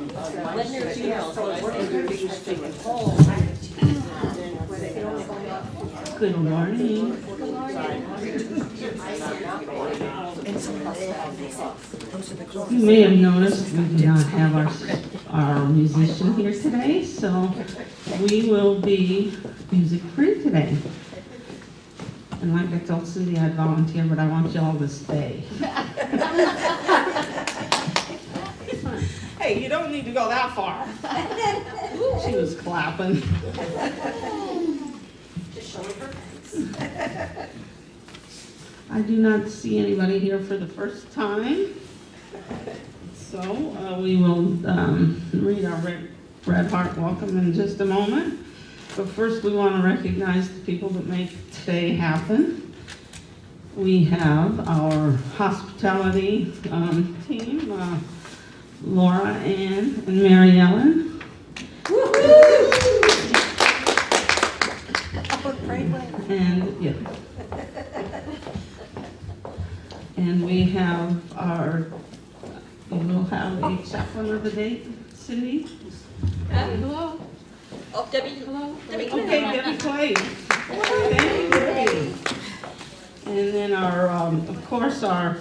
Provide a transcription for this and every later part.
Wedner funeral, so it's Good morning. You may have noticed we do not have our musician here today, so we will be music free today. And like I told Cindy, I'd volunteer, but I want you all to stay. Hey, you don't need to go that far. She was clapping. just showing her face. I do not see anybody here for the first time. So we will read our Red Heart Welcome in just a moment. But first we want to recognize the people that make today happen. We have our hospitality team, Laura Ann and Mary Ellen. And yeah. And we have we will have a chaplain of the day, Cindy. Hello. Oh, Debbie. Hello. Debbie. Okay, Debbie Clay. Thank you, Debbie. And then of course, our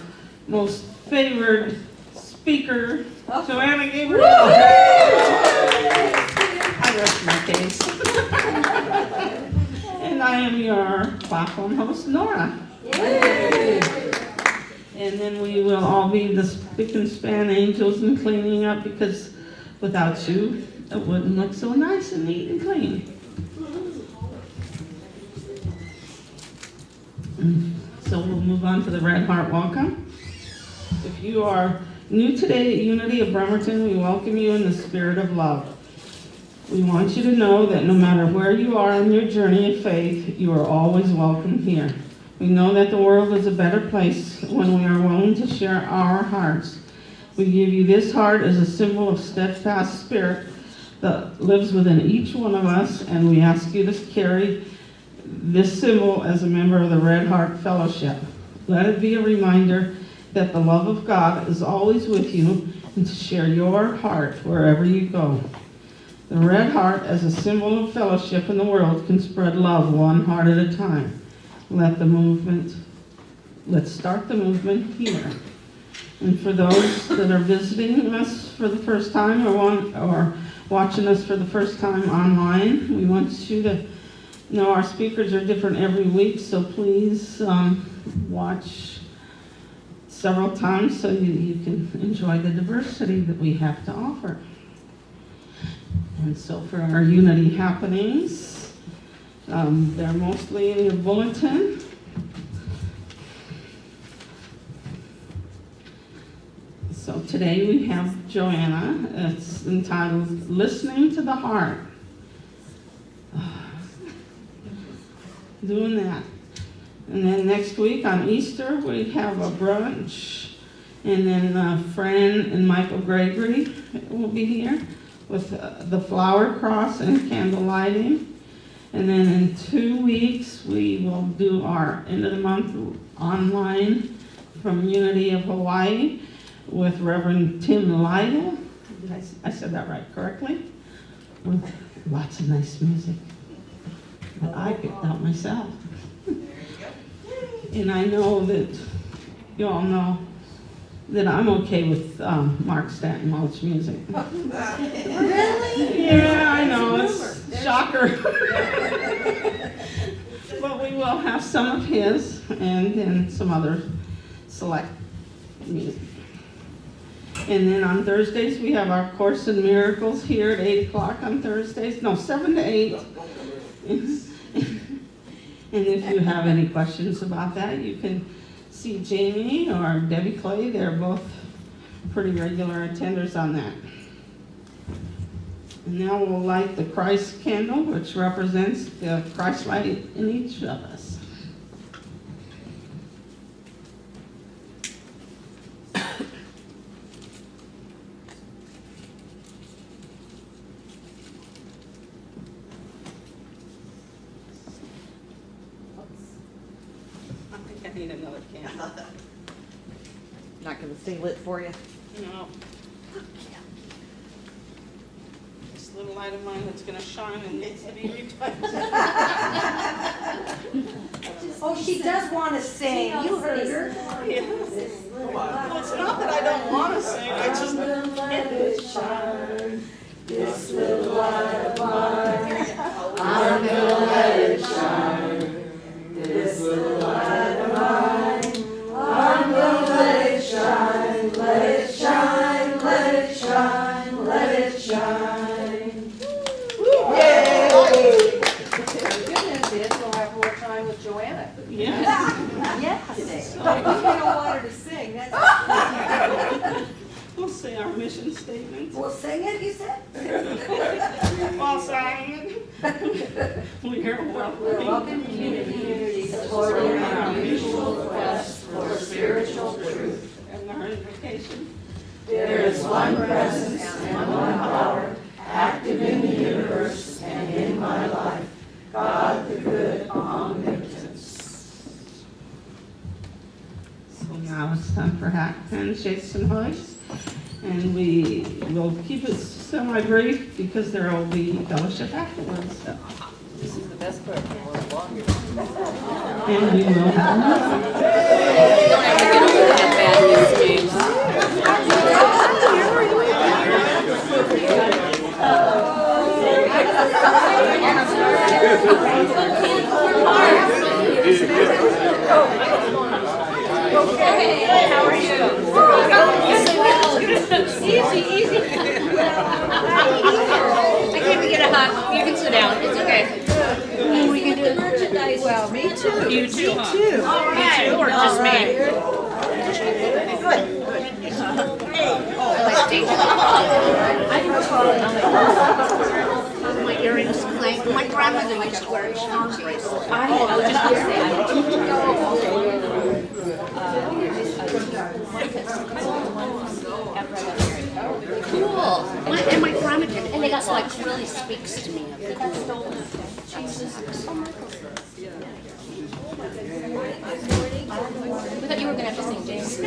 most favored speaker, Joanna Gabriel. I rest my case. And I am your platform host, Nora. Yay. And then we will all be the spick and span angels and cleaning up, because without you, it wouldn't look so nice and neat and clean. So we'll move on to the Red Heart Welcome. If you are new today at Unity of Bremerton, we welcome you in the spirit of love. We want you to know that no matter where you are in your journey of faith, you are always welcome here. We know that the world is a better place when we are willing to share our hearts. We give you this heart as a symbol of steadfast spirit that lives within each one of us, and we ask you to carry this symbol as a member of the Red Heart Fellowship. Let it be a reminder that the love of God is always with you, and to share your heart wherever you go. The Red Heart, as a symbol of fellowship in the world, can spread love one heart at a time. Let's start the movement here. And for those that are visiting us for the first time or watching us for the first time online, we want you to know our speakers are different every week, so please watch several times so you can enjoy the diversity that we have to offer. And so for our Unity happenings, they're mostly in your bulletin. So today we have Joanna. It's entitled Listening to the Heart. Doing that. And then next week on Easter we have a brunch. And then Fran and Michael Gregory will be here with the flower cross and candle lighting. And then in 2 weeks, we will do our end of the month online from Unity of Hawaii with Reverend Tim Lytle. I said that right correctly? With lots of nice music that I picked out myself. And I know that you all know that I'm okay with Mark Stanton Welch music. Really? Yeah, I know, it's a shocker. But we will have some of his and then some other select music. And then on Thursdays, we have our Course in Miracles here at 8 o'clock on Thursdays. No, 7 to 8. And if you have any questions about that, you can see Jamie or Debbie Clay. They're both pretty regular attenders on that. And now we'll light the Christ candle, which represents the Christ light in each of us. I think I need another candle. Not gonna stay lit for you. No. light of mine that's going to shine and needs to be replaced. Oh, she does want to sing. You heard her. Yes. Well, it's not that I don't want to sing, I just Let it shine. This little light of mine. I'm gonna let it shine. This little light of mine. I'm gonna let it shine. Let it shine. Let it shine. Let it shine. Yay! The good news is we'll have more time with Joanna. yeah. Yes. You don't want her to sing. That's We'll say our mission statements. Well, sing it, you said? While singing. We are We're welcoming. welcome community supporting our mutual quest for spiritual truth. And our invocation. There is one presence and one power, active in the universe and in my life. God the good omnipotent. So now it's time for handshakes and hugs. And we will keep it semi-brief because there will be fellowship afterwards. So. This is the best part, it's longer. And we will have another. Don't ever get over that bad news, James. Okay, how are you? Easy. I can't even get a hug. You can sit down. It's okay. We can do merchandise. Well, me too. You too, huh? All right. Or just me? Good. My earrings clank. My grandmother used to wear a charm bracelet. I was just going to say. Cool. And my grandma did. And they got like really speaks to me. We thought you were going to have to sing, James.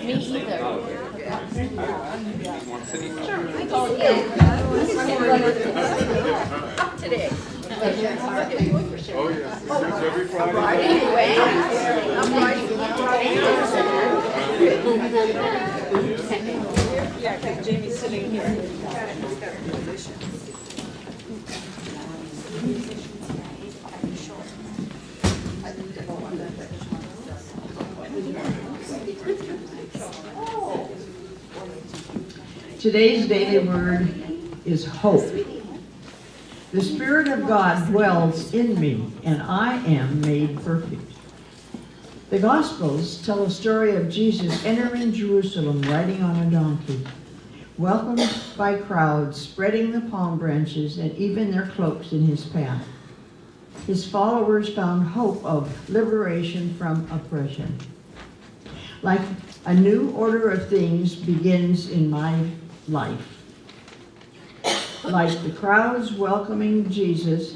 Me either. Oh, yeah. Today. Oh, yeah. It's every Friday. Anyway, Yeah, because Jamie's sitting here. Today's daily word is hope. The Spirit of God dwells in me, and I am made perfect. The Gospels tell a story of Jesus entering Jerusalem riding on a donkey, welcomed by crowds spreading the palm branches and even their cloaks in his path. His followers found hope of liberation from oppression. Like a new order of things begins in my life. Like the crowds welcoming Jesus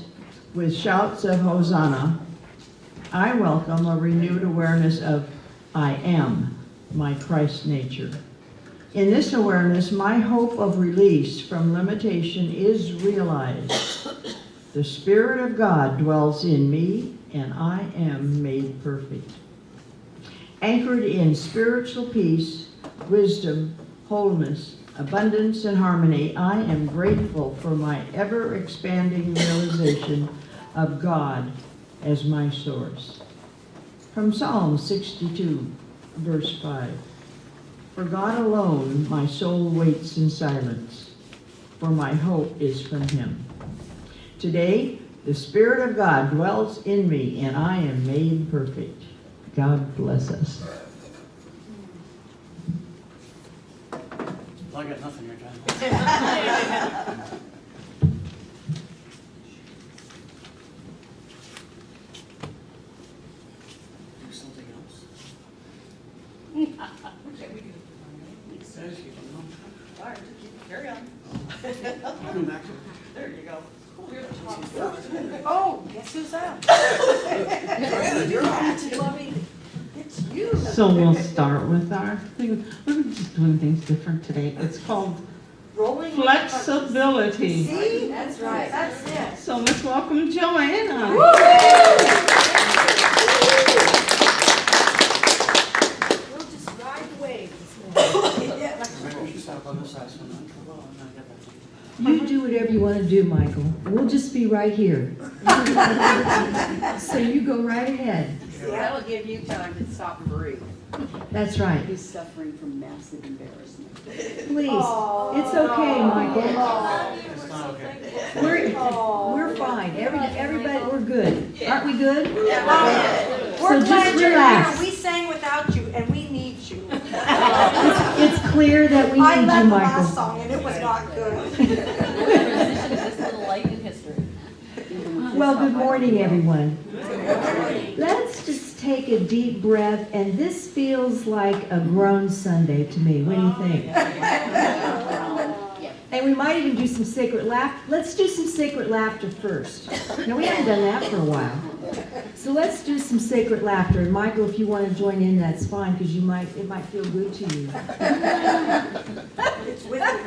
with shouts of Hosanna, I welcome a renewed awareness of I am my Christ nature. In this awareness, my hope of release from limitation is realized. The Spirit of God dwells in me, and I am made perfect. Anchored in spiritual peace, wisdom, wholeness, abundance, and harmony, I am grateful for my ever-expanding realization of God as my source. From Psalm 62, verse 5. For God alone my soul waits in silence, for my hope is from Him. Today, the Spirit of God dwells in me, and I am made perfect. God bless us. I got nothing here, John. Do something else. All right, carry on. Come back to it. There you go. Oh, guess who's up? It's you. So we'll start with our thing. We're just doing things different today. It's called flexibility. See? That's right. That's it. So let's welcome Joanna. We'll just ride the wave this morning. Maybe you stop on the side so not trouble, and I get back. You do whatever you want to do, Michael. We'll just be right here. So you go right ahead. That'll give you time to stop and breathe. That's right. He's suffering from massive embarrassment. Please. It's okay, Michael. It's not okay. We're fine. Everybody, we're good. Aren't we good? We're So just glad you're relax. here. We sang without you, and we need you. It's clear that we I need led you, the last Michael. song, and it was not good. This little light in history. Well, good morning, everyone. Let's just take a deep breath, and this feels like a grown Sunday to me. What do you think? And we might even do some sacred laughter. Let's do some sacred laughter first. Now, we haven't done that for a while. So let's do some sacred laughter. And Michael, if you want to join in, that's fine, because it might feel good to you. It's with you.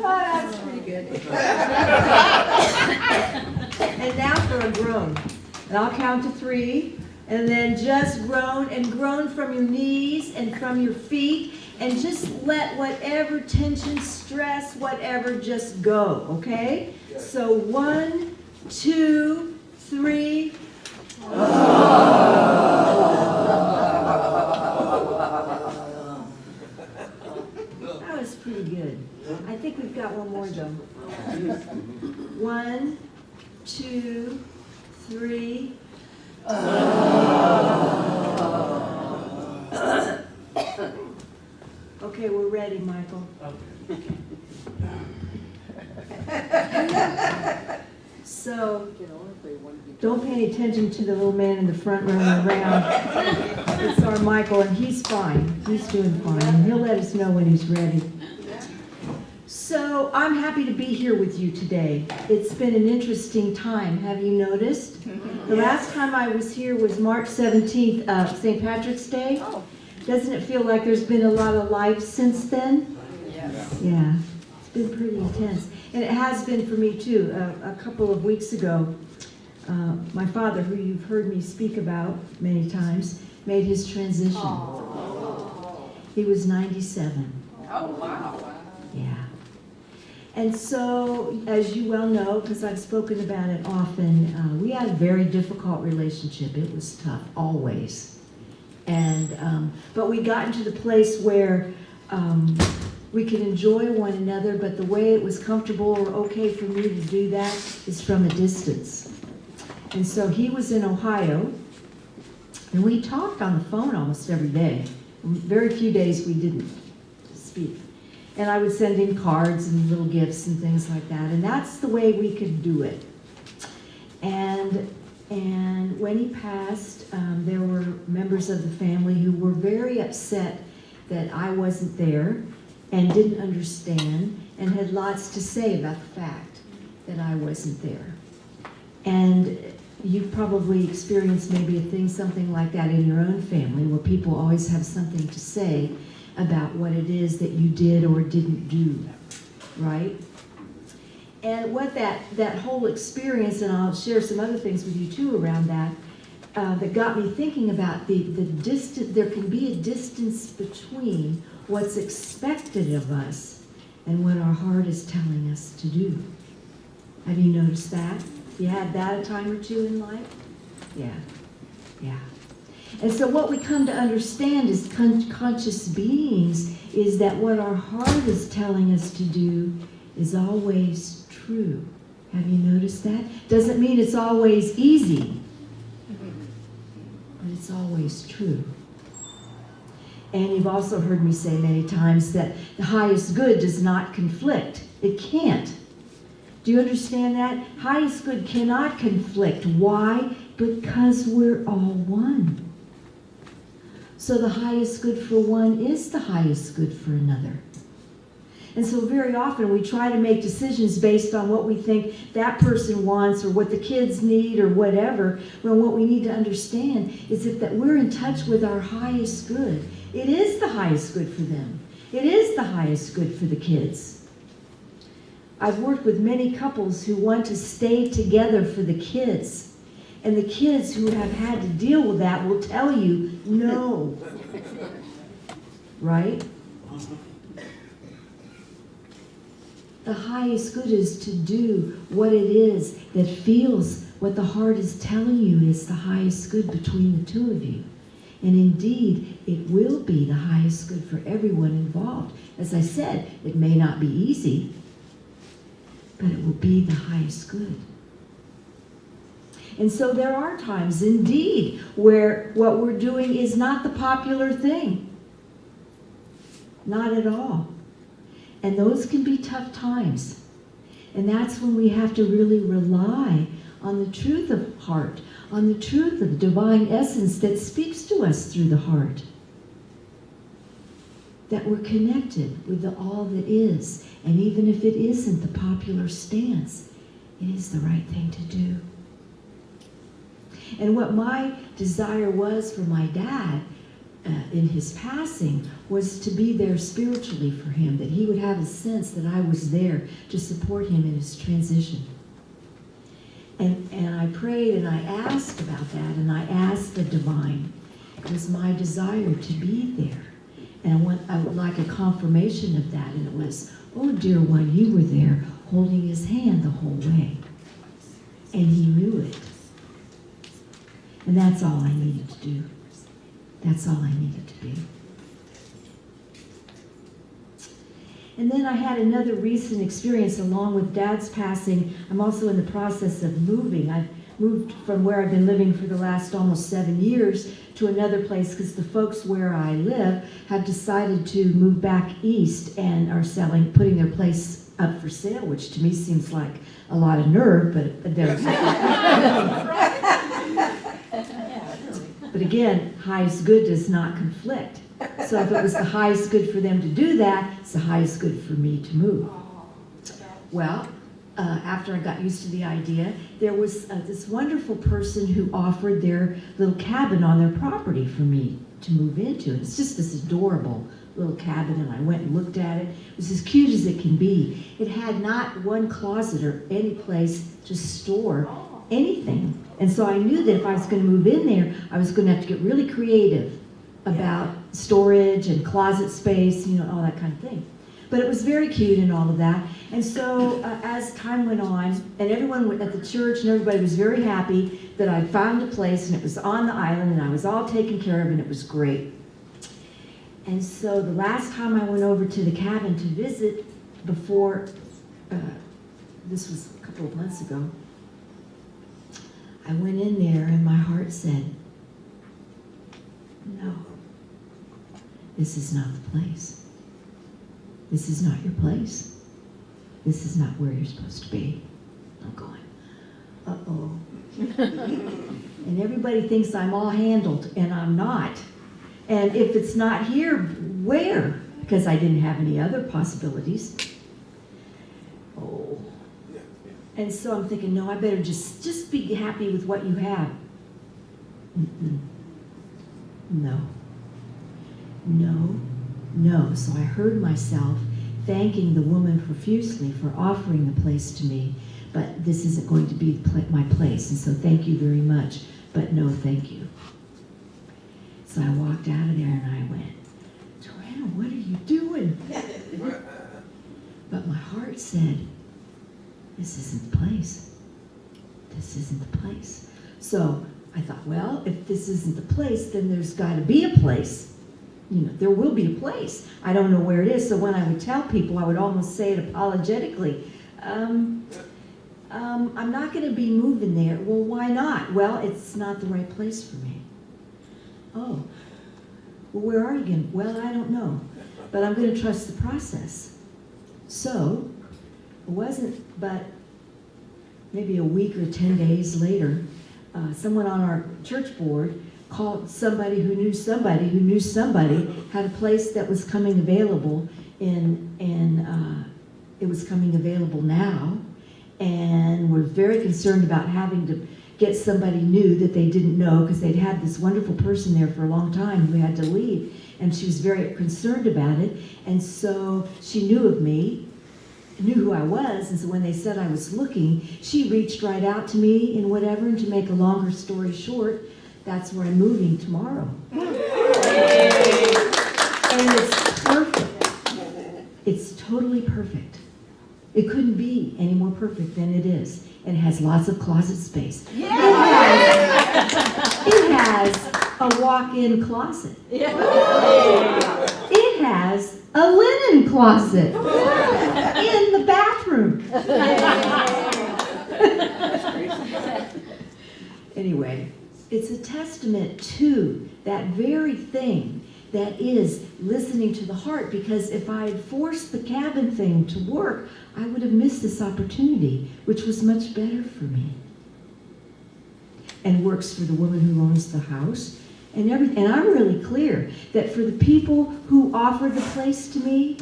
That's pretty good. And now for a groan. And I'll count to 3. And then just groan and groan from your knees and from your feet. And just let whatever tension, stress, whatever, just go. Okay? So 1, 2, 3. That was pretty good. I think we've got one more though. 1, 2, 3. Okay, we're ready, Michael. So, don't pay any attention to the little man in the front running around. It's our Michael, and he's fine. He's doing fine, and he'll let us know when he's ready. So, I'm happy to be here with you today. It's been an interesting time. Have you noticed? The last time I was here was March 17th, St. Patrick's Day. Doesn't it feel like there's been a lot of life since then? Yeah, it's been pretty intense. And it has been for me too. A couple of weeks ago, my father, who you've heard me speak about many times, made his transition. He was 97. Oh, wow. Yeah. And so, as you well know, because I've spoken about it often, we had a very difficult relationship. It was tough, always. And but we got into the place where we could enjoy one another, but the way it was comfortable or okay for me to do that is from a distance. And so he was in Ohio, and we talked on the phone almost every day. Very few days we didn't speak. And I would send him cards and little gifts and things like that. And that's the way we could do it. And when he passed, there were members of the family who were very upset that I wasn't there and didn't understand and had lots to say about the fact that I wasn't there. And you've probably experienced maybe something like that in your own family, where people always have something to say about what it is that you did or didn't do, right? And what that whole experience, and I'll share some other things with you too around that, that got me thinking about the distance. There can be a distance between what's expected of us and what our heart is telling us to do. Have you noticed that? You had that a time or two in life? Yeah. And so what we come to understand as conscious beings is that what our heart is telling us to do is always true. Have you noticed that? Doesn't mean it's always easy, but it's always true. And you've also heard me say many times that the highest good does not conflict. It can't. Do you understand that? Highest good cannot conflict. Why? Because we're all one. So the highest good for one is the highest good for another. And so very often we try to make decisions based on what we think that person wants or what the kids need or whatever, when what we need to understand is that we're in touch with our highest good. It is the highest good for them. It is the highest good for the kids. I've worked with many couples who want to stay together for the kids. And the kids who have had to deal with that will tell you no. Right? The highest good is to do what it is that feels what the heart is telling you is the highest good between the two of you. And indeed, it will be the highest good for everyone involved. As I said, it may not be easy, but it will be the highest good. And so there are times, indeed, where what we're doing is not the popular thing. Not at all. And those can be tough times. And that's when we have to really rely on the truth of heart, on the truth of the divine essence that speaks to us through the heart. That we're connected with the all that is. And even if it isn't the popular stance, it is the right thing to do. And what my desire was for my dad in his passing was to be there spiritually for him, that he would have a sense that I was there to support him in his transition. And I prayed and I asked about that, and I asked the divine. It was my desire to be there. And I would like a confirmation of that, and it was, oh dear one, you were there holding his hand the whole way. And he knew it. And that's all I needed to do. That's all I needed to do. And then I had another recent experience along with Dad's passing. I'm also in the process of moving. I've moved from where I've been living for the last almost 7 years to another place because the folks where I live have decided to move back east and are putting their place up for sale, which to me seems like a lot of nerve, but they're... But again, highest good does not conflict. So if it was the highest good for them to do that, it's the highest good for me to move. Well, after I got used to the idea, there was this wonderful person who offered their little cabin on their property for me to move into. It's just this adorable little cabin, and I went and looked at it. It was as cute as it can be. It had not one closet or any place to store anything. And so I knew that if I was going to move in there, I was going to have to get really creative about storage and closet space, all that kind of thing. But it was very cute and all of that. And so as time went on, and everyone at the church and everybody was very happy that I found a place, and it was on the island, and I was all taken care of, and it was great. And so the last time I went over to the cabin to visit before, this was a couple of months ago, I went in there and my heart said, no, this is not the place. This is not your place. This is not where you're supposed to be. I'm going, uh-oh. And everybody thinks I'm all handled, and I'm not. And if it's not here, where? Because I didn't have any other possibilities. Oh. And so I'm thinking, no, I better just be happy with what you have. Mm-mm. No. No. No. So I heard myself thanking the woman profusely for offering the place to me, but this isn't going to be my place, and so thank you very much, but no thank you. So I walked out of there and I went, Joanna, what are you doing? But my heart said, this isn't the place. This isn't the place. So I thought, well, if this isn't the place, then there's got to be a place. There will be a place. I don't know where it is. So when I would tell people, I would almost say it apologetically. I'm not going to be moving there. Well, why not? Well, it's not the right place for me. Oh, well, where are you going? Well, I don't know. But I'm going to trust the process. So it wasn't but maybe a week or 10 days later, someone on our church board called somebody who knew somebody who knew somebody had a place that was coming available and it was coming available now, and we're very concerned about having to get somebody new that they didn't know, because they'd had this wonderful person there for a long time who had to leave, and she was very concerned about it, and so she knew of me, knew who I was, and so when they said I was looking, she reached right out to me and whatever, and to make a longer story short, that's where I'm moving tomorrow. And it's perfect. It's totally perfect. It couldn't be any more perfect than it is. And it has lots of closet space. It has a walk-in closet. It has a linen closet in the bathroom. Anyway, it's a testament to that very thing that is listening to the heart, because if I had forced the cabin thing to work, I would have missed this opportunity, which was much better for me. And works for the woman who owns the house and everything. And I'm really clear that for the people who offered the place to me,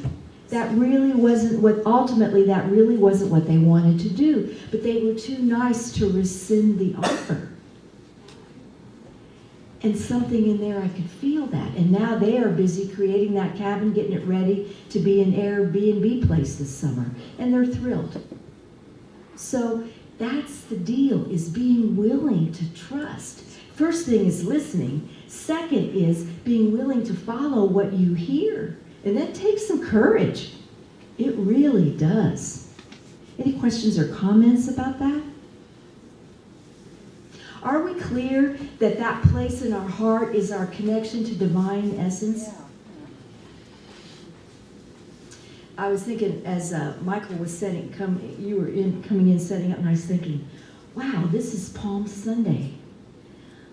that really wasn't what, ultimately, that really wasn't what they wanted to do. But they were too nice to rescind the offer. And something in there, I could feel that. And now they are busy creating that cabin, getting it ready to be an Airbnb place this summer. And they're thrilled. So that's the deal, is being willing to trust. First thing is listening. Second is being willing to follow what you hear. And that takes some courage. It really does. Any questions or comments about that? Are we clear that that place in our heart is our connection to divine essence? Yeah. I was thinking as Michael was you were coming in setting up, and I was thinking, wow, this is Palm Sunday.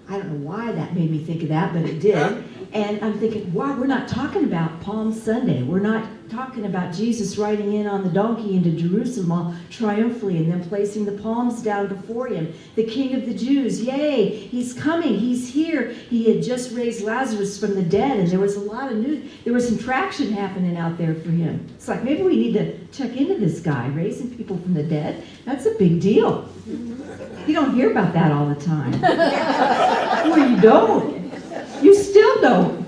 I don't know why that made me think of that, but it did. And I'm thinking, wow, we're not talking about Palm Sunday. We're not talking about Jesus riding in on the donkey into Jerusalem all triumphantly and then placing the palms down before him. The King of the Jews, yay, he's coming, he's here. He had just raised Lazarus from the dead, and there was a lot of news. There was some traction happening out there for him. It's like, maybe we need to check into this guy, raising people from the dead. That's a big deal. You don't hear about that all the time. Well, you don't. You still don't.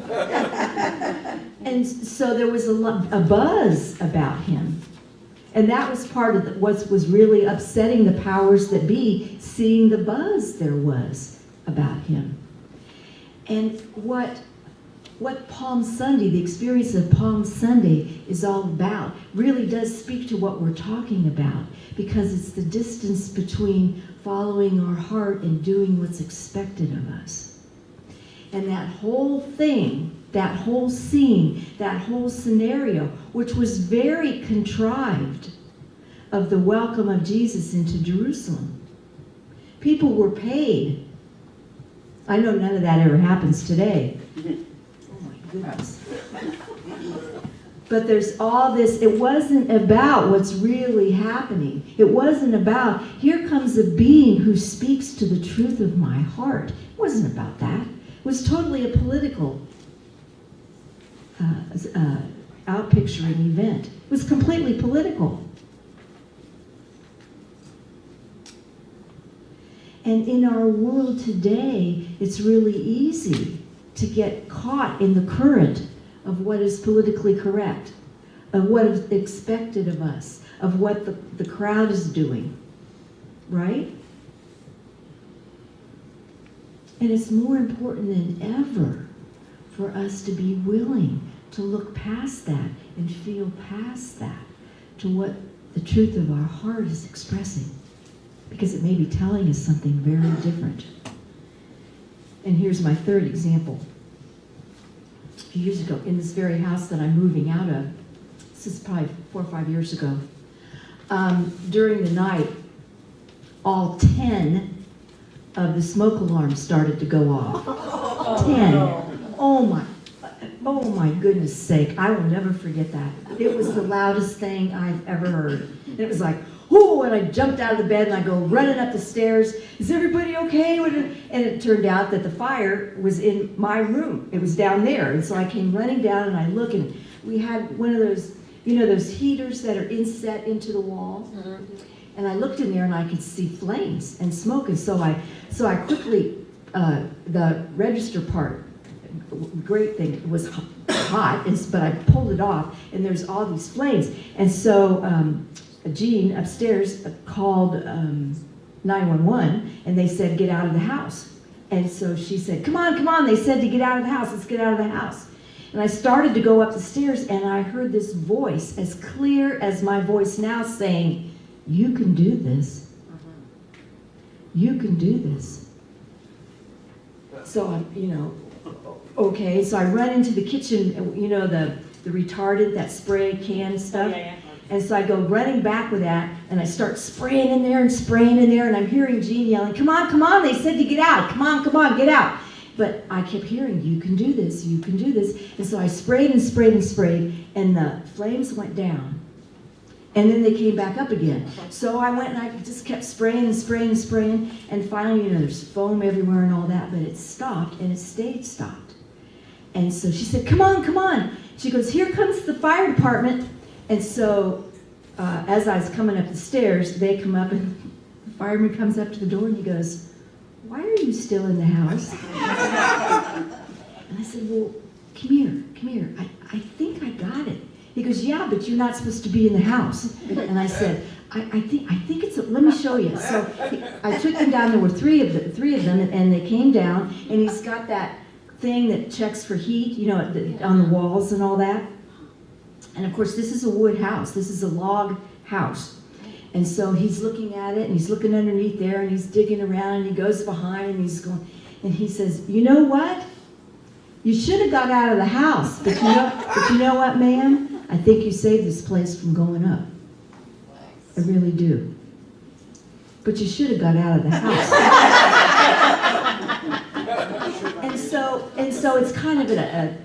And so there was a buzz about him. And that was part of what was really upsetting the powers that be, seeing the buzz there was about him. And what Palm Sunday, the experience of Palm Sunday is all about, really does speak to what we're talking about, because it's the distance between following our heart and doing what's expected of us. And that whole thing, that whole scene, that whole scenario, which was very contrived, of the welcome of Jesus into Jerusalem. People were paid. I know none of that ever happens today. Oh my goodness. But there's all this, it wasn't about what's really happening. It wasn't about, here comes a being who speaks to the truth of my heart. It wasn't about that. It was totally a political outpicturing event. It was completely political. And in our world today, it's really easy to get caught in the current of what is politically correct, of what is expected of us, of what the crowd is doing, right? And it's more important than ever for us to be willing to look past that and feel past that to what the truth of our heart is expressing, because it may be telling us something very different. And here's my third example. A few years ago, in this very house that I'm moving out of, this is probably 4 or 5 years ago, during the night, all 10 of the smoke alarms started to go off. 10. Oh my goodness sake, I will never forget that. It was the loudest thing I've ever heard. And it was like, oh, and I jumped out of the bed and I go running up the stairs. Is everybody okay? And it turned out that the fire was in my room. It was down there. And so I came running down and I look, and we had one of those you know, those heaters that are inset into the wall. And I looked in there and I could see flames and smoke, and so I quickly, the register part, great thing, it was hot, but I pulled it off, and there's all these flames. And so Jean upstairs called 911, and they said, get out of the house. And so she said, come on, they said to get out of the house, let's get out of the house. And I started to go up the stairs, and I heard this voice, as clear as my voice now, saying, you can do this. You can do this. So I'm, you know, okay, so I run into the kitchen, you know, the retardant, that spray can stuff. And so I go running back with that, and I start spraying in there, and I'm hearing Jean yelling, come on, they said to get out. Come on, get out. But I kept hearing, you can do this, you can do this. And so I sprayed, and the flames went down. And then they came back up again. So I went and I just kept spraying, and finally, you know, there's foam everywhere and all that, but it stopped, and it stayed stopped. And so she said, come on. She goes, here comes the fire department. And so as I was coming up the stairs, they come up, and the fireman comes up to the door, and he goes, why are you still in the house? And I said, well, come here. I think I got it. He goes, yeah, but you're not supposed to be in the house. And I said, I think it's, let me show you. So I took them down, there were three of them, and they came down, and he's got that thing that checks for heat, you know, on the walls and all that. And of course, this is a wood house. This is a log house. And so he's looking at it, and he's looking underneath there, and he's digging around, and he goes behind, and he's going, and he says, you know what? You should have got out of the house, but you know what, ma'am? I think you saved this place from going up. I really do. But you should have got out of the house. and so it's kind of an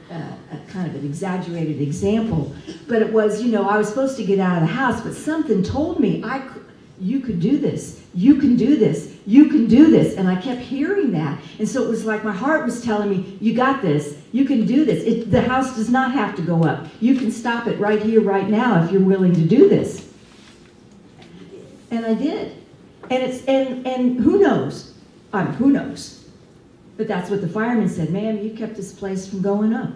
exaggerated example, but it was, you know, I was supposed to get out of the house, but something told me you could do this. You can do this. You can do this. And I kept hearing that. And so it was like my heart was telling me, you got this. You can do this. The house does not have to go up. You can stop it right here, right now, if you're willing to do this. And I did. And who knows? Who knows? But that's what the fireman said. Ma'am, you kept this place from going up.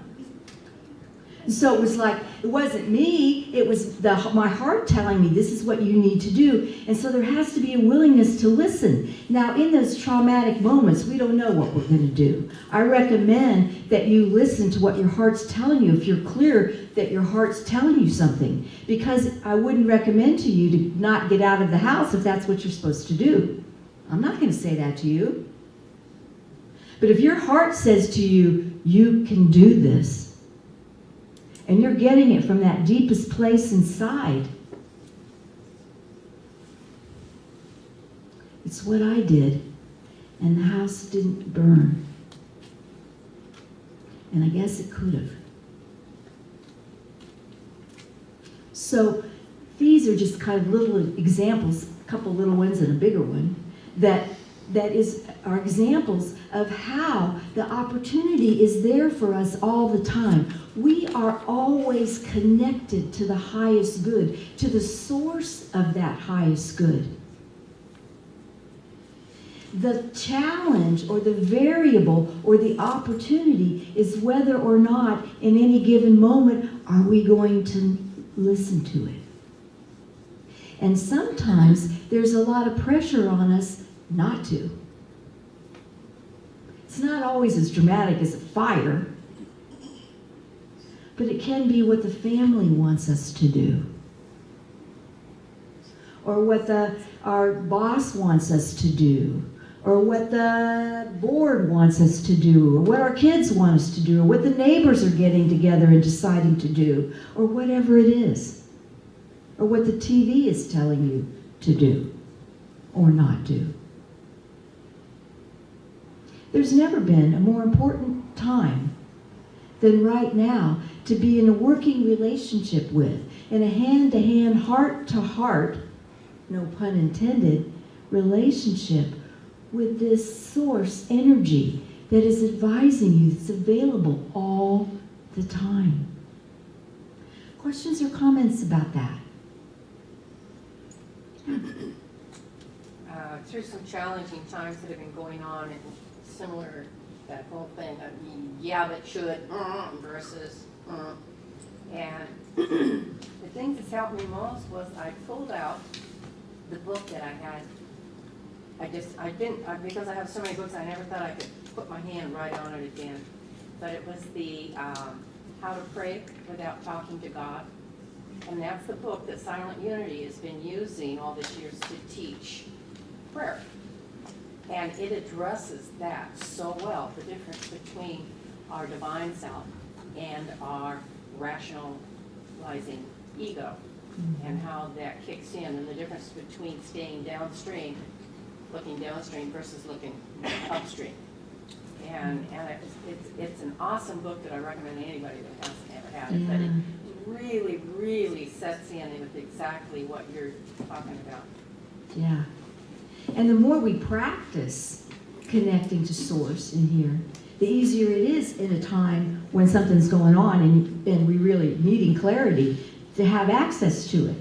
So it was like, it wasn't me, it was my heart telling me this is what you need to do. And so there has to be a willingness to listen. Now, in those traumatic moments, we don't know what we're going to do. I recommend that you listen to what your heart's telling you, if you're clear that your heart's telling you something. Because I wouldn't recommend to you to not get out of the house if that's what you're supposed to do. I'm not going to say that to you. But if your heart says to you, you can do this, and you're getting it from that deepest place inside. It's what I did, and the house didn't burn. And I guess it could have. So these are just kind of little examples, a couple little ones and a bigger one, that are examples of how the opportunity is there for us all the time. We are always connected to the highest good, to the source of that highest good. The challenge or the variable or the opportunity is whether or not in any given moment are we going to listen to it. And sometimes there's a lot of pressure on us not to. It's not always as dramatic as a fire, but it can be what the family wants us to do, or what our boss wants us to do, or what the board wants us to do, or what our kids want us to do, or what the neighbors are getting together and deciding to do, or whatever it is, or what the TV is telling you to do or not do. There's never been a more important time than right now to be in a working relationship with, in a hand-to-hand, heart-to-heart, no pun intended, relationship with this source energy that is advising you. It's available all the time. Questions or comments about that? Through some challenging times that have been going on and similar, that whole thing of yeah, but should, versus, and the thing that's helped me most was I pulled out the book that I had. Because I have so many books, I never thought I could put my hand right on it again. But it was the How to Pray Without Talking to God. And that's the book that Silent Unity has been using all these years to teach prayer. And it addresses that so well, the difference between our divine self and our rationalizing ego, and how that kicks in, and the difference between staying downstream, looking downstream versus looking upstream. And it's an awesome book that I recommend anybody that hasn't ever had it. But it really, really sets in with exactly what you're talking about. Yeah. And the more we practice connecting to Source in here, the easier it is in a time when something's going on and we really needing clarity to have access to it.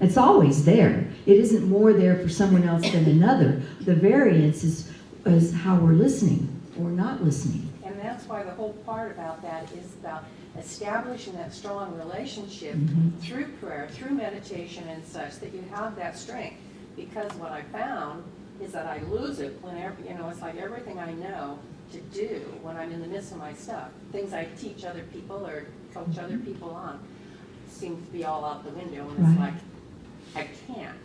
It's always there. It isn't more there for someone else than another. The variance is how we're listening or not listening. And that's why the whole part about that is about establishing that strong relationship through prayer, through meditation and such, that you have that strength. Because what I found is that I lose it whenever, it's like everything I know to do when I'm in the midst of my stuff. Things I teach other people or coach other people on seem to be all out the window, and it's like, I can't,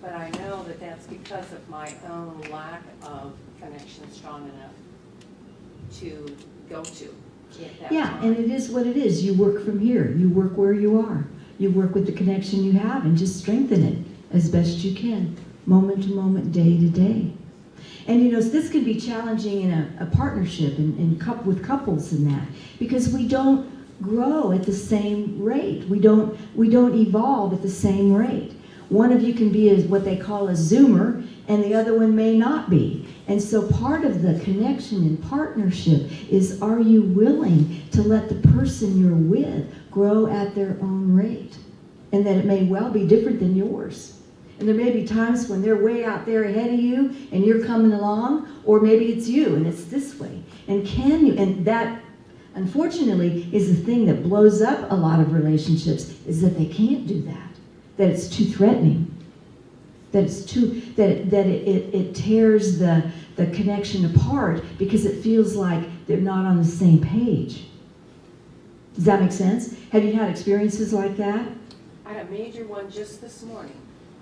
But I know that that's because of my own lack of connection strong enough to go to at that Yeah, time. and it is what it is. You work from here. You work where you are. You work with the connection you have and just strengthen it as best you can, moment to moment, day to day. And this can be challenging in a partnership and with couples and that, because we don't grow at the same rate. We don't evolve at the same rate. One of you can be what they call a Zoomer, and the other one may not be. And so part of the connection and partnership is, are you willing to let the person you're with grow at their own rate? And that it may well be different than yours. And there may be times when they're way out there ahead of you and you're coming along, or maybe it's you and it's this way. And that, unfortunately, is the thing that blows up a lot of relationships, is that they can't do that. That it's too threatening. That it tears the connection apart because it feels like they're not on the same page. Does that make sense? Have you had experiences like that? I had a major one just this morning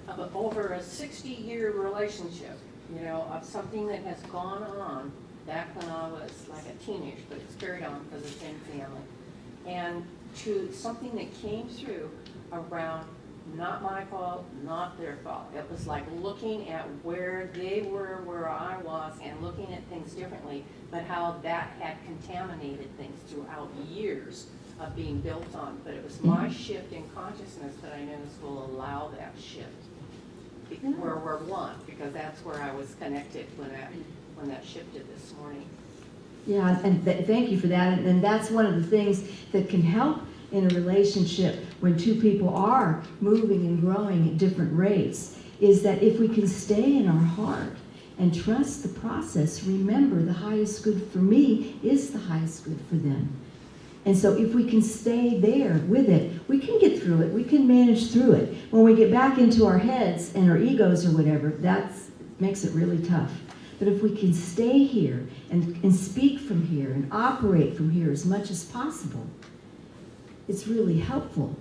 of over a 60-year relationship, of something that has gone on back when I was like a teenager, but it's carried on because it's in family. And to something that came through around not my fault, not their fault. It was like looking at where they were, where I was, and looking at things differently, but how that had contaminated things throughout years of being built on. But it was my shift in consciousness that I noticed will allow that shift. Where we're one, because that's where I was connected when that shifted this morning. Yeah, and thank you for that. And that's one of the things that can help in a relationship when two people are moving and growing at different rates, is that if we can stay in our heart and trust the process, remember the highest good for me is the highest good for them. And so if we can stay there with it, we can get through it. We can manage through it. When we get back into our heads and our egos or whatever, that makes it really tough. But if we can stay here and speak from here and operate from here as much as possible, it's really helpful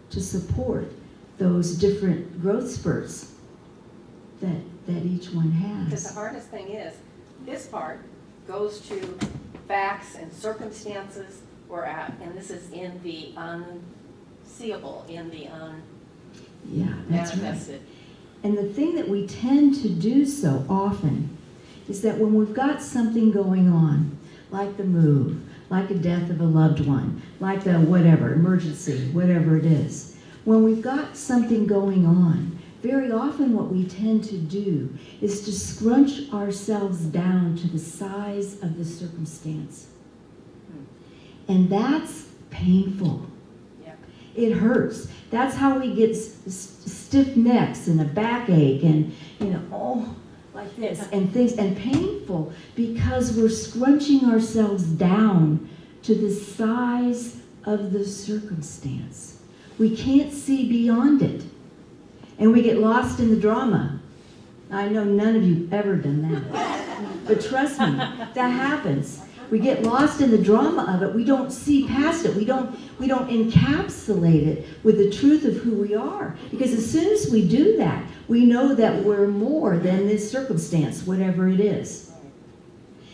to support those different growth spurts that each one has. Because the hardest thing is, this part goes to facts and circumstances we're at, and this is in the unseeable, in the unmanifested. Right. And the thing that we tend to do so often is that when we've got something going on, like the move, like a death of a loved one, like the whatever, emergency, whatever it is, when we've got something going on, very often what we tend to do is to scrunch ourselves down to the size of the circumstance. And that's painful. Yeah. It hurts. That's how we get stiff necks and a backache and, like this, and things, and painful because we're scrunching ourselves down to the size of the circumstance. We can't see beyond it. And we get lost in the drama. I know none of you ever done that. But trust me, that happens. We get lost in the drama of it. We don't see past it. We don't encapsulate it with the truth of who we are. Because as soon as we do that, we know that we're more than this circumstance, whatever it is.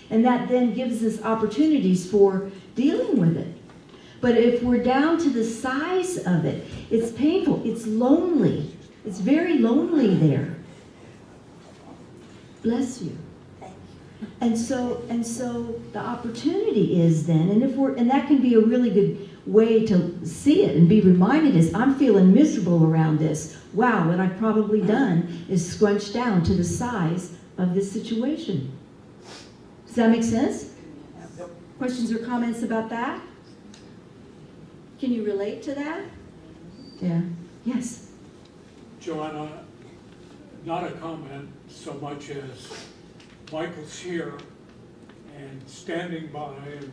And that then gives us opportunities for dealing with it. But if we're down to the size of it, it's painful, it's lonely. It's very lonely there. Bless you. And so the opportunity is then, and that can be a really good way to see it and be reminded is, I'm feeling miserable around this. Wow, what I've probably done is scrunched down to the size of this situation. Does that make sense? Questions or comments about that? Can you relate to that? Yeah. Yes. Joanna, not a comment so much as Michael's here and standing by, and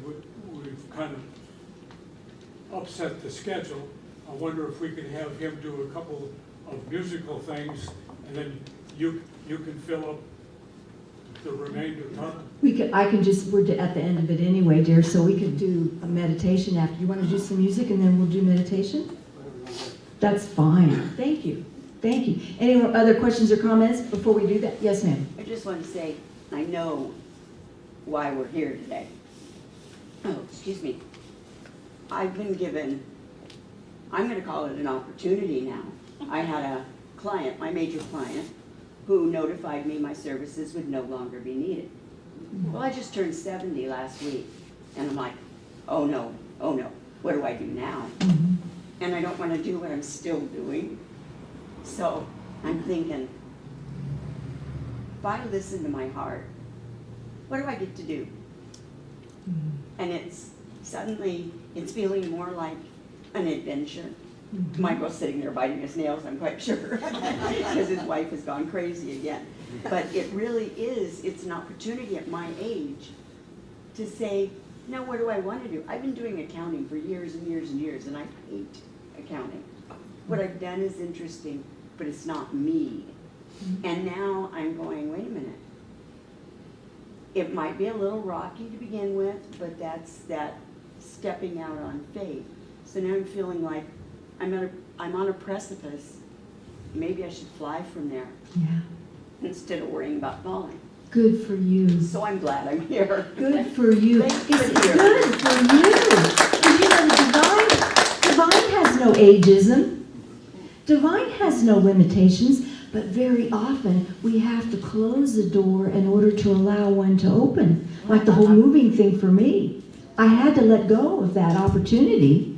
we've kind of upset the schedule. I wonder if we could have him do a couple of musical things, and then you can fill up the remainder time. We're at the end of it anyway, dear, so we could do a meditation after. You want to do some music and then we'll do meditation? That's fine. Thank you. Thank you. Any other questions or comments before we do that? Yes, ma'am. I just want to say, I know why we're here today. Oh, excuse me. I've been given, I'm going to call it an opportunity now. I had a client, my major client, who notified me my services would no longer be needed. Well, I just turned 70 last week, and I'm like, oh no, what do I do now? Mm-hmm. And I don't want to do what I'm still doing. So I'm thinking, if I listen to my heart, what do I get to do? Mm-hmm. And it's feeling more like an adventure. Mm-hmm. Michael's sitting there biting his nails, I'm quite sure, because his wife has gone crazy again. But it really is, it's an opportunity at my age to say, now what do I want to do? I've been doing accounting for years and years and years, and I hate accounting. What I've done is interesting, but it's not me. Mm-hmm. And now I'm going, wait a minute. It might be a little rocky to begin with, but that's that stepping out on faith. So now I'm feeling like I'm on a precipice. Maybe I should fly from there. Yeah. Instead of worrying about falling. Good for you. So I'm glad I'm here. Good for you. It's good for you. Because you know, divine has no ageism. Divine has no limitations, but very often we have to close the door in order to allow one to open. Like the whole moving thing for me. I had to let go of that opportunity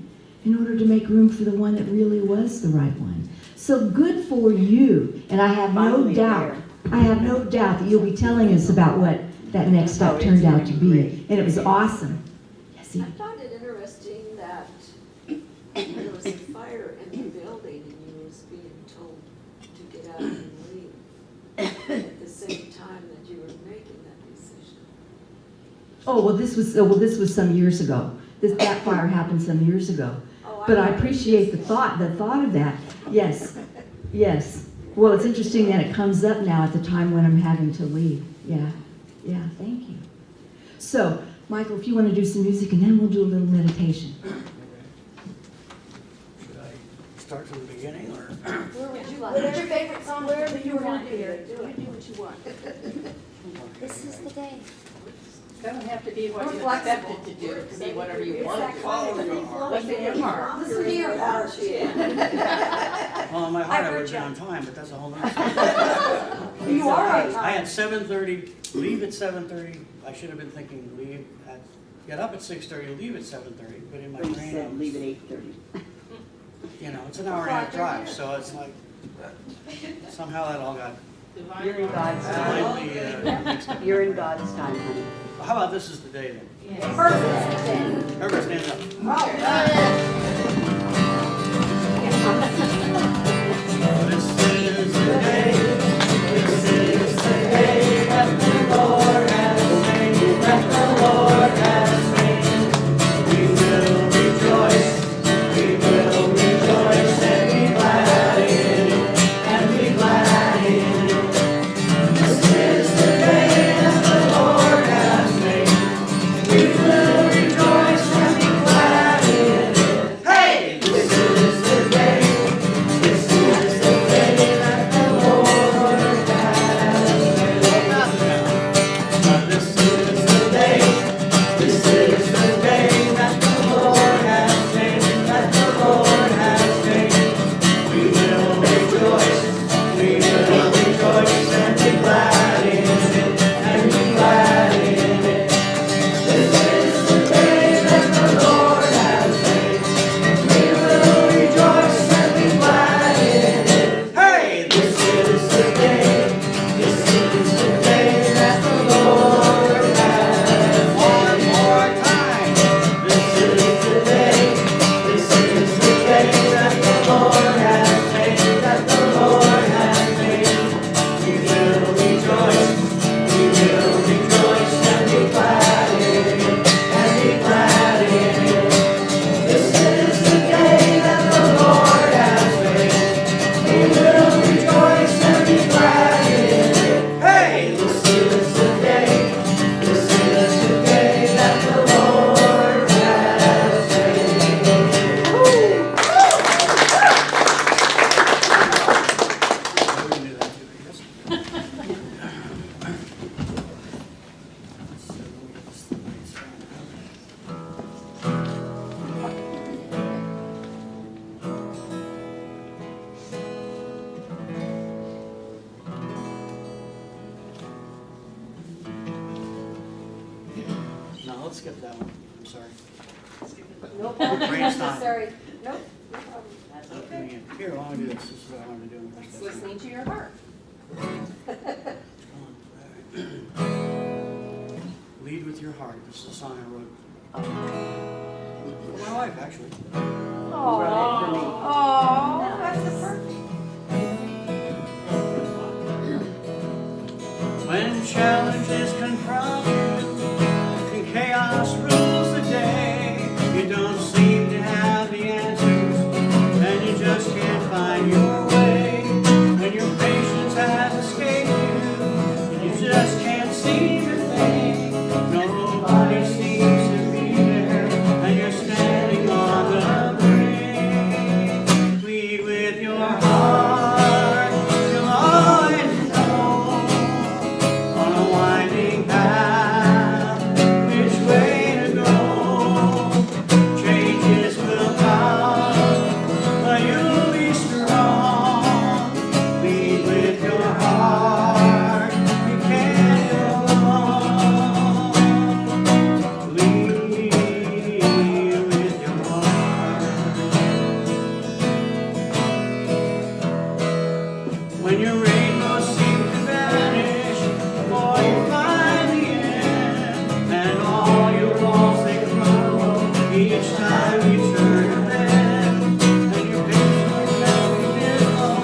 in order to make room for the one that really was the right one. So good for you. And I have no doubt that you'll be telling us about what that next step turned out to be. And it was awesome. Yes, I found it interesting that there was a fire in the building and you was being told to get out and leave at the same time that you were making that decision. Oh, well, this was some years ago. That fire happened some years ago. But I appreciate the thought of that. Yes, yes. Well, it's interesting that it comes up now at the time when I'm having to leave. Yeah, thank you. So, Michael, if you want to do some music, and then we'll do a little meditation. Should I start from the beginning, or? Where would you like? Whatever your favorite song, Wherever whatever you you want want to to do do. it. Do what you want. This is the day. Doesn't have to be what We're you flexible. expect it to do, it can be whatever you It's want that to do. kind of free flowing What's in your thing. heart? Listen to your heart. Well, in my heart, I heard would be you. on time, but that's a whole nother story. You are on I time. had 7:30, leave at 7:30. I should have been thinking get up at 6:30, leave at 7:30, but in my But you brain, I said was, leave at 8:30. you know, it's an hour and a half drive, so it's like, somehow that all got You're in God's time. divinely mixed up. You're in God's time, honey. How about this is the day then? Perfect. Everybody stand up. let's skip that one. I'm sorry. No problem Brain's time. necessary. Nope, no problem. That's Not okay. doing it. Here, why don't we do this? This is what I wanted to do. It's listening to your heart. Lead with your heart. This is a song I wrote. For my wife, actually. Oh, that's the perfect. When challenges confront you and chaos rules the day, you don't seem to have the answers and you just can't find your way. When your patience has escaped you and you just can't seem to think, nobody seems to be there and you're standing on the brink. Lead with your heart, you'll always know on a winding path which way to go. Changes will come, but you'll be strong. Lead with your heart, you can't go wrong. Lead with your heart. When your rainbow seems to vanish, before you find the end, and all your walls they crumble each time you turn a bend, and your patience will be dismal,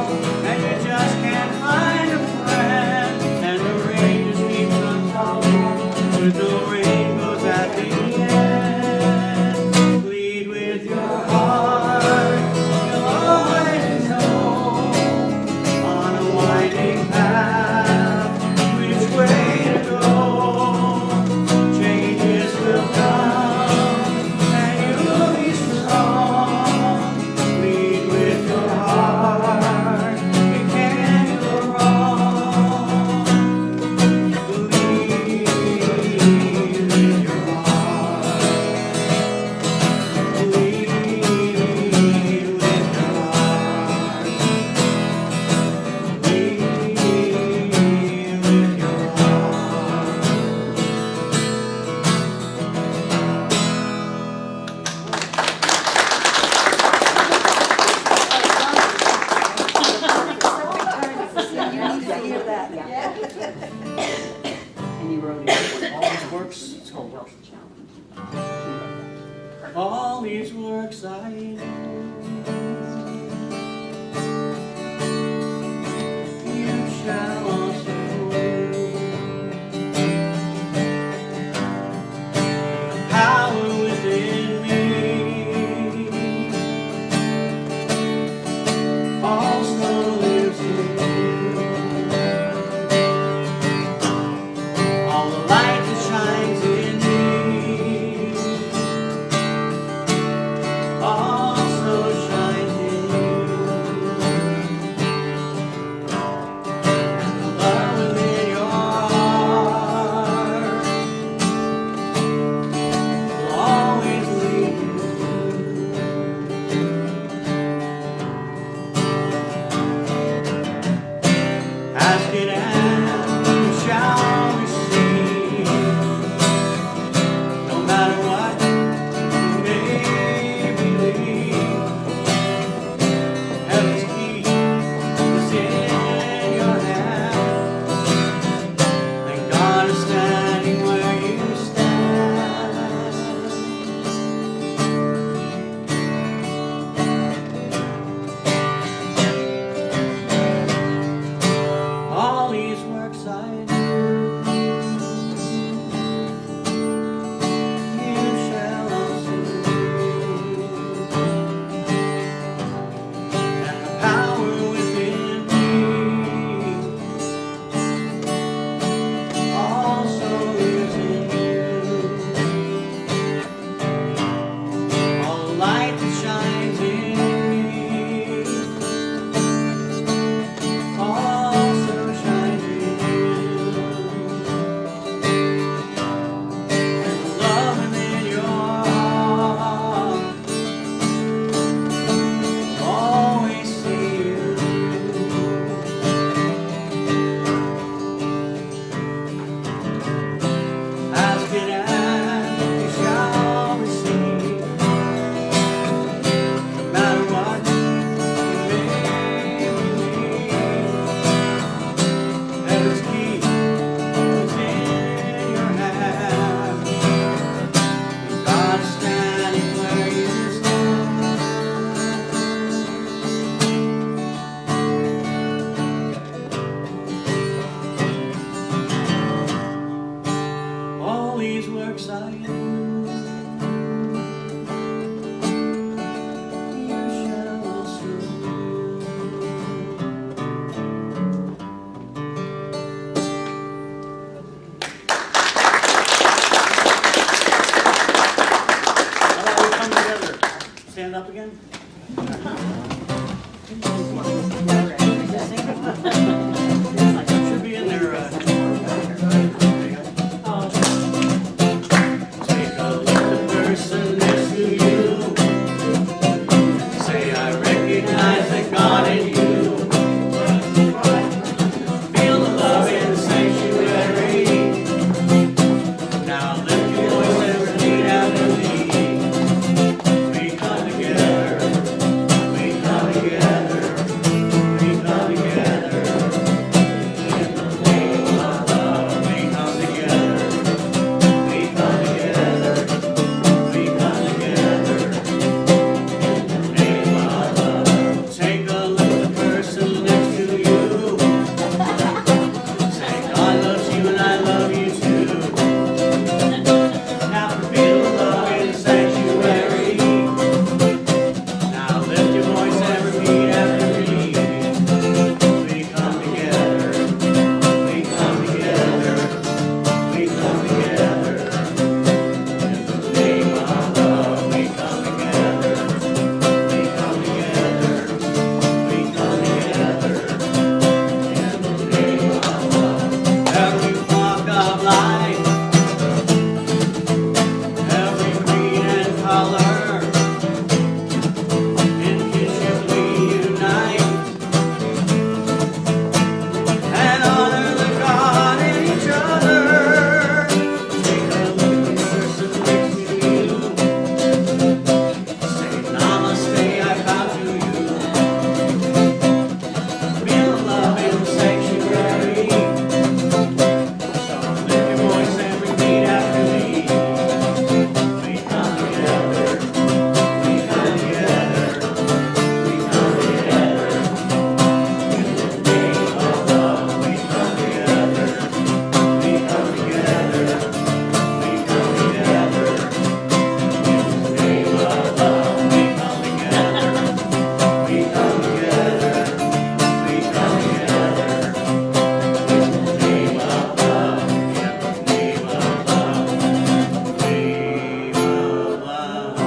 and you just can't find a friend, and the rain just keeps on falling, with no rainbows at the end. Lead with your heart, you'll always know on a winding path which way to go. Changes will come and you'll be strong. Lead with your heart, you can't go wrong. Lead with your heart. Lead with your heart. Lead with your heart. And you wrote it. All these works, it's called works. All these works I know, you shall also know. The power within me also lives in you. All the light that shines in me also again? Should be in there. There you go. Take a look at the person next to you. Say, I recognize the God in you. Feel the love in the sanctuary. Now lift your voice and repeat after me. We come together. We come together. We come together. In the name of love, we come together. We come together. We come together. In the name of love. Take a look at the person next to you. Say, God loves you and I love you too. Now feel the love in the sanctuary. Now lift your voice and repeat after me. We come together. We come together. We come together. In the name of love, we come together. We come together. We come together. In the name of love. Every walk of life, every creed and color, in kinship we unite, and honor the God in each other. Take a look at the person next to you. Say, Namaste, I bow to you. Feel the love in the sanctuary. So lift your voice and repeat after me. We come together. We come together. We come together. In the name of love, we come together. We come together. We come together. In the name of love, we come together. We come together. We come together. In the name of love. In the name of love. Name of love.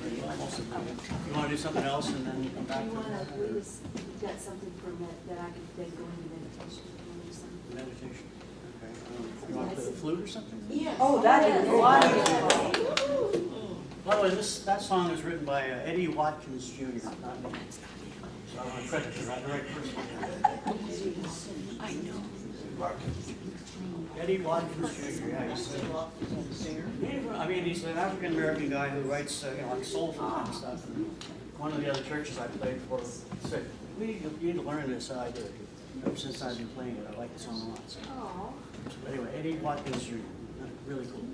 You want to do something else and then come back You to wanna, we got something for that I could then go into meditation. You wanna do something? meditation? Okay. You want to play the flute or something? Yes. Oh, that is wonderful. By the way, that song was written by Eddie Watkins Jr., not me. So I want to credit you, right, the right person. I know. Eddie Watkins Jr., yeah, he's I mean, he's an African-American guy who writes, like soulful kind of stuff. And one of the other churches I played for said, you need to learn this, I did. Ever since I've been playing it, I like the song a lot. So, Aw. anyway, Eddie Watkins Jr., really cool.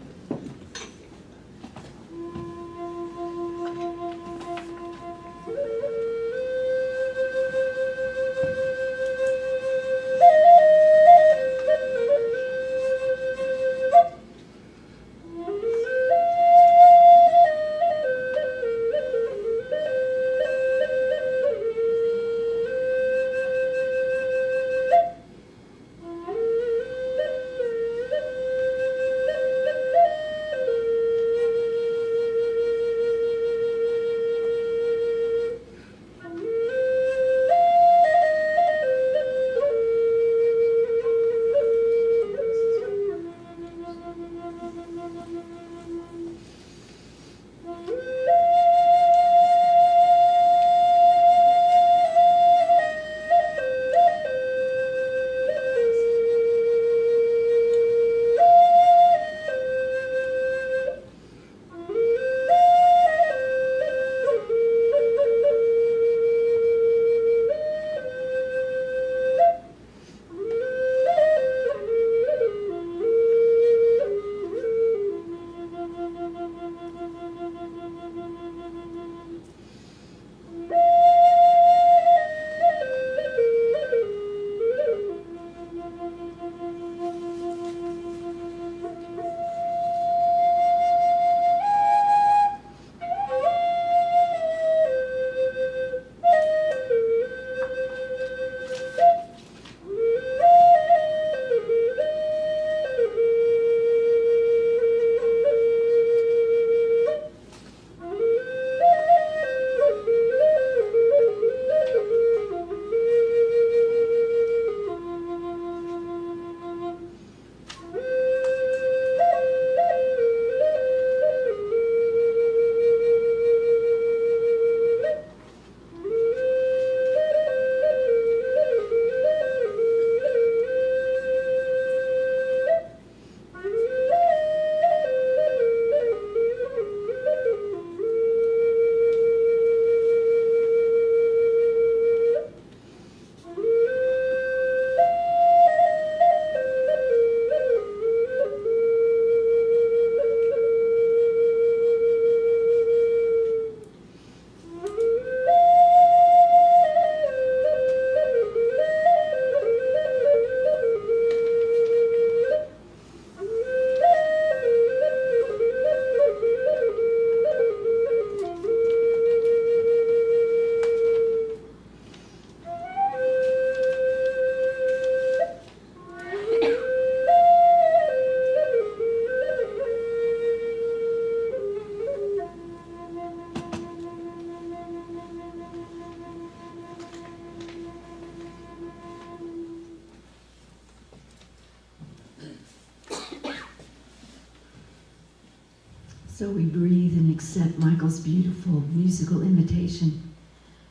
So we breathe and accept Michael's beautiful musical invitation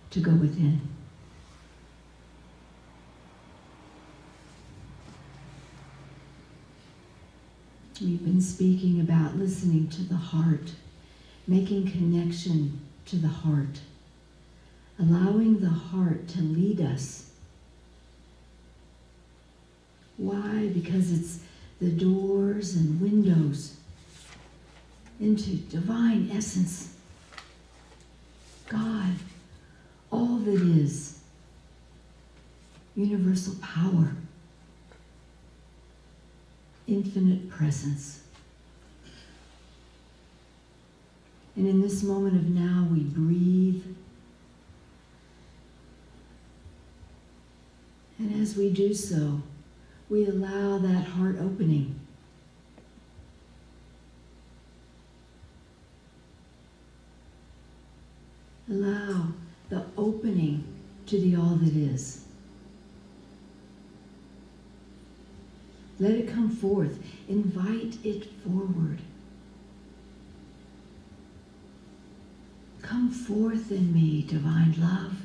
to go within. We've been speaking about listening to the heart, making connection to the heart, allowing the heart to lead us. Why? Because it's the doors and windows into divine essence. God, all that is, universal power, infinite presence. And in this moment of now, we breathe. And as we do so, we allow that heart opening. Allow the opening to the all that is. Let it come forth. Invite it forward. Come forth in me, divine love.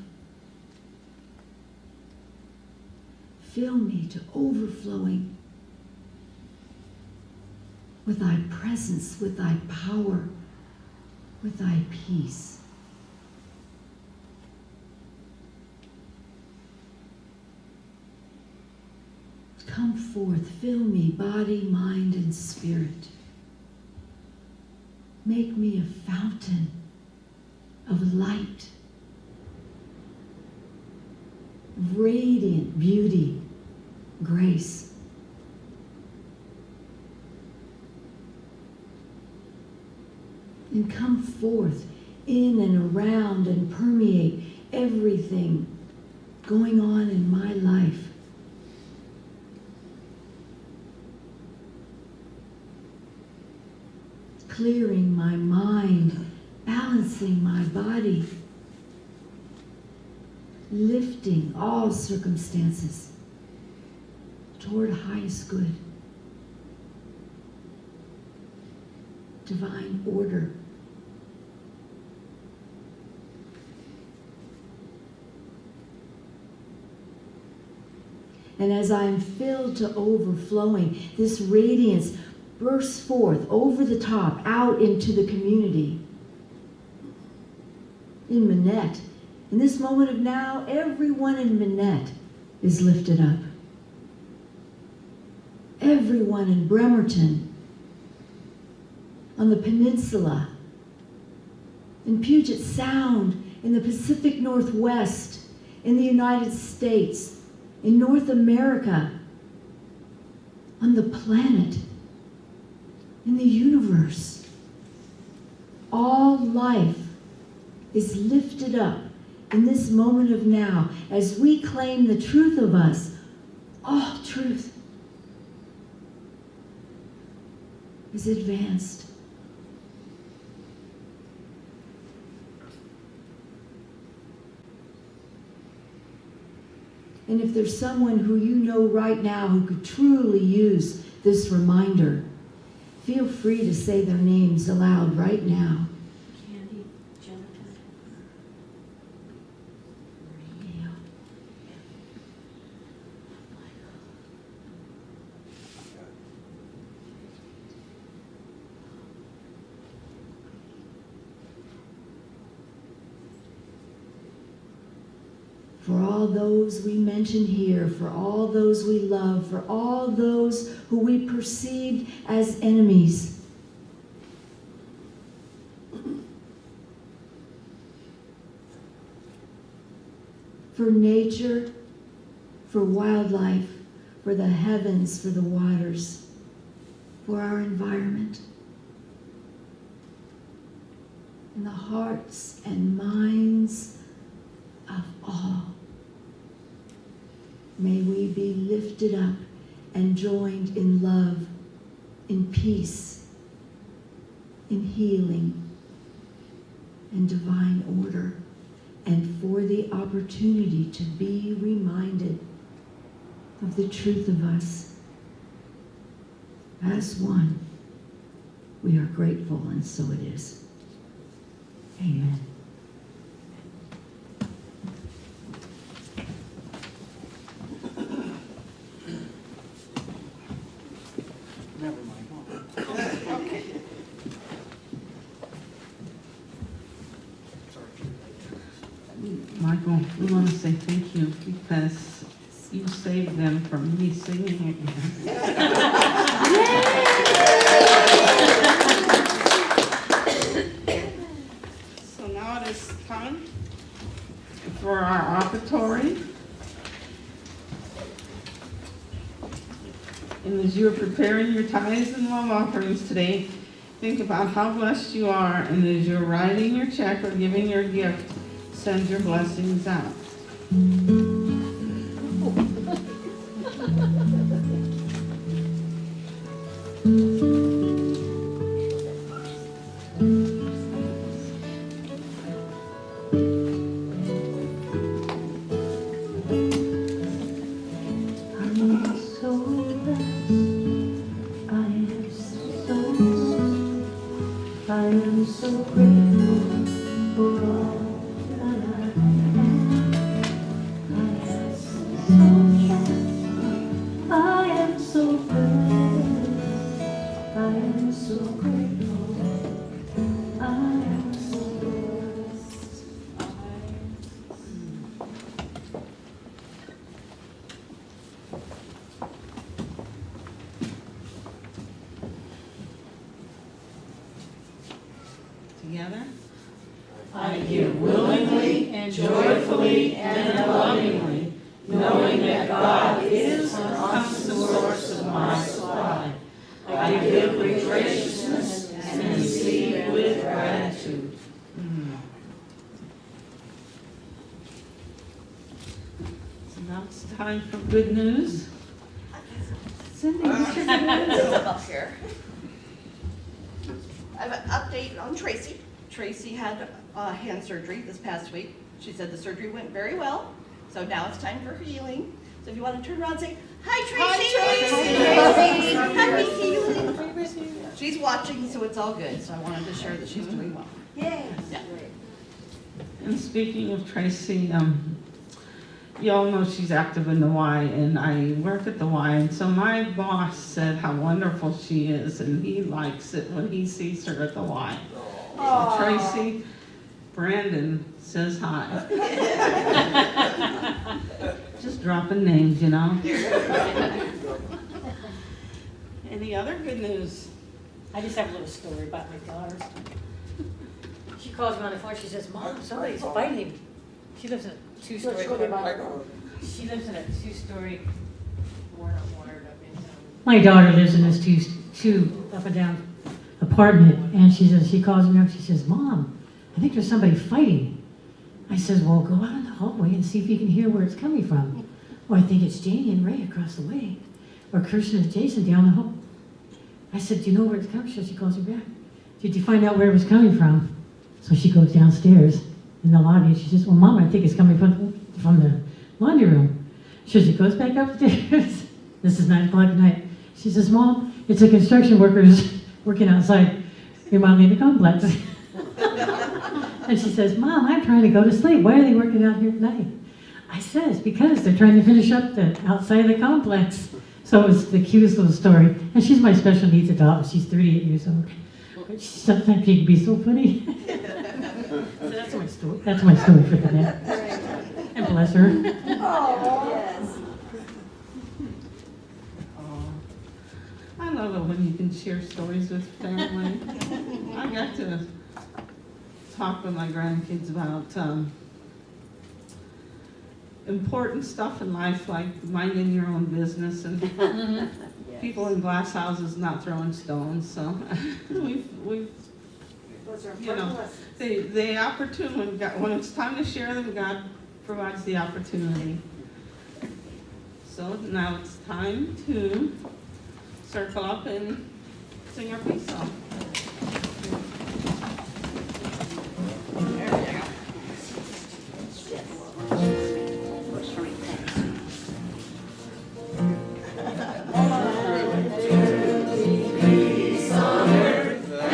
Fill me to overflowing with thy presence, with thy power, with thy peace. Come forth, fill me, body, mind, and spirit. Make me a fountain of light, radiant beauty, grace. And come forth in and around and permeate everything going on in my life. Clearing my mind, balancing my body, lifting all circumstances toward highest good, divine order. And as I'm filled to overflowing, this radiance bursts forth over the top, out into the community. In Manette, in this moment of now, everyone in Manette is lifted up. Everyone in Bremerton, on the peninsula, in Puget Sound, in the Pacific Northwest, in the United States, in North America, on the planet, in the universe. All life is lifted up in this moment of now as we claim the truth of us. All truth is advanced. And if there's someone who you know right now who could truly use this reminder, feel free to say their names aloud right now. Candy, Jennifer. Maria. For all those we mention here, for all those we love, for all those who we perceived as enemies. For nature, for wildlife, for the heavens, for the waters, for our environment, and the hearts and minds of all. May we be lifted up and joined in love, in peace, in healing, and divine order, and for the opportunity to be reminded of the truth of us as one We are grateful, and so it is. Amen. Never mind. Michael, we want to say thank you because you saved them from me singing again. So now it is time for our offertory. And as you are preparing your tithes and love offerings today, think about how blessed you are, and as you're writing your check or giving your gift, send your blessings out. Together. I give willingly and joyfully and lovingly, knowing that God is the constant source of my supply. I give with graciousness and receive with gratitude. So now it's time for good news. Cindy, what's your good news? Up here. I have an update on Tracy. Tracy had hand surgery this past week. She said the surgery went very well, so now it's time for her healing. So if you want to turn around and say, "Hi, Tracy!" Happy healing! She's watching, so it's all good. So I wanted to share that she's doing well. Yes. Yeah. And speaking of Tracy, you all know she's active in the Y, and I work at the Y, and so my boss said how wonderful she is, and he likes it when he sees her at the Y. So Tracy, Brandon says hi. Just dropping names, you know. Any other good news? I just have a little story about my daughters. She calls me on the phone, she says, "Mom, somebody's fighting him." She lives in a two-story apartment. She lives in a two-story, my daughter lives in this two up and down apartment, and she calls me up, she says, "Mom, I think there's somebody fighting." I says, "Well, go out in the hallway and see if you can hear where it's coming from." "Well, I think it's Janie and Ray across the way, or Kirsten and Jason down the hall." I said, "Do you know where it's coming from?" She calls me back. "Did you find out where it was coming from?" So she goes downstairs in the lobby, and she says, "Well, Mom, I think it's coming from the laundry room." So she goes back upstairs. This is 9 o'clock at night. She says, "Mom, it's the construction workers working outside in my Lena complex." And she says, "Mom, I'm trying to go to sleep. Why are they working out here tonight?" I says, "Because they're trying to finish up the outside of the complex." So it was the cutest little story. And she's my special needs adult. She's 38 years old. But sometimes she can be so funny. So that's my story. That's my story for today. And bless her. Oh, yes. I love it when you can share stories with family. I got to talk with my grandkids about important stuff in life, like minding your own business and people in glass houses not throwing stones. So we've you know, the opportunity, when it's time to share them, God provides the opportunity. So now it's time to circle up and sing our peace song. Peace on earth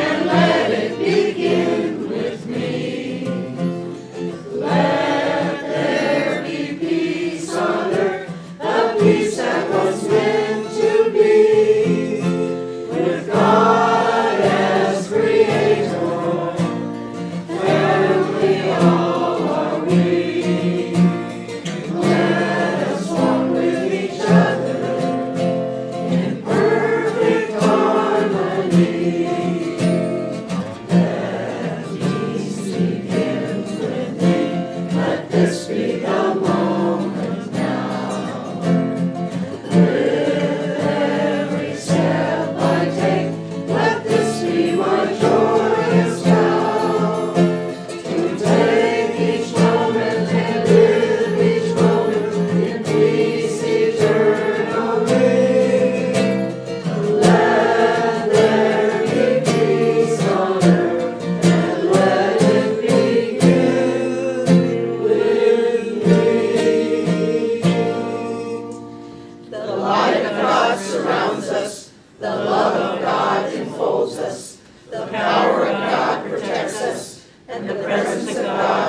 The power of God protects us, and the presence of God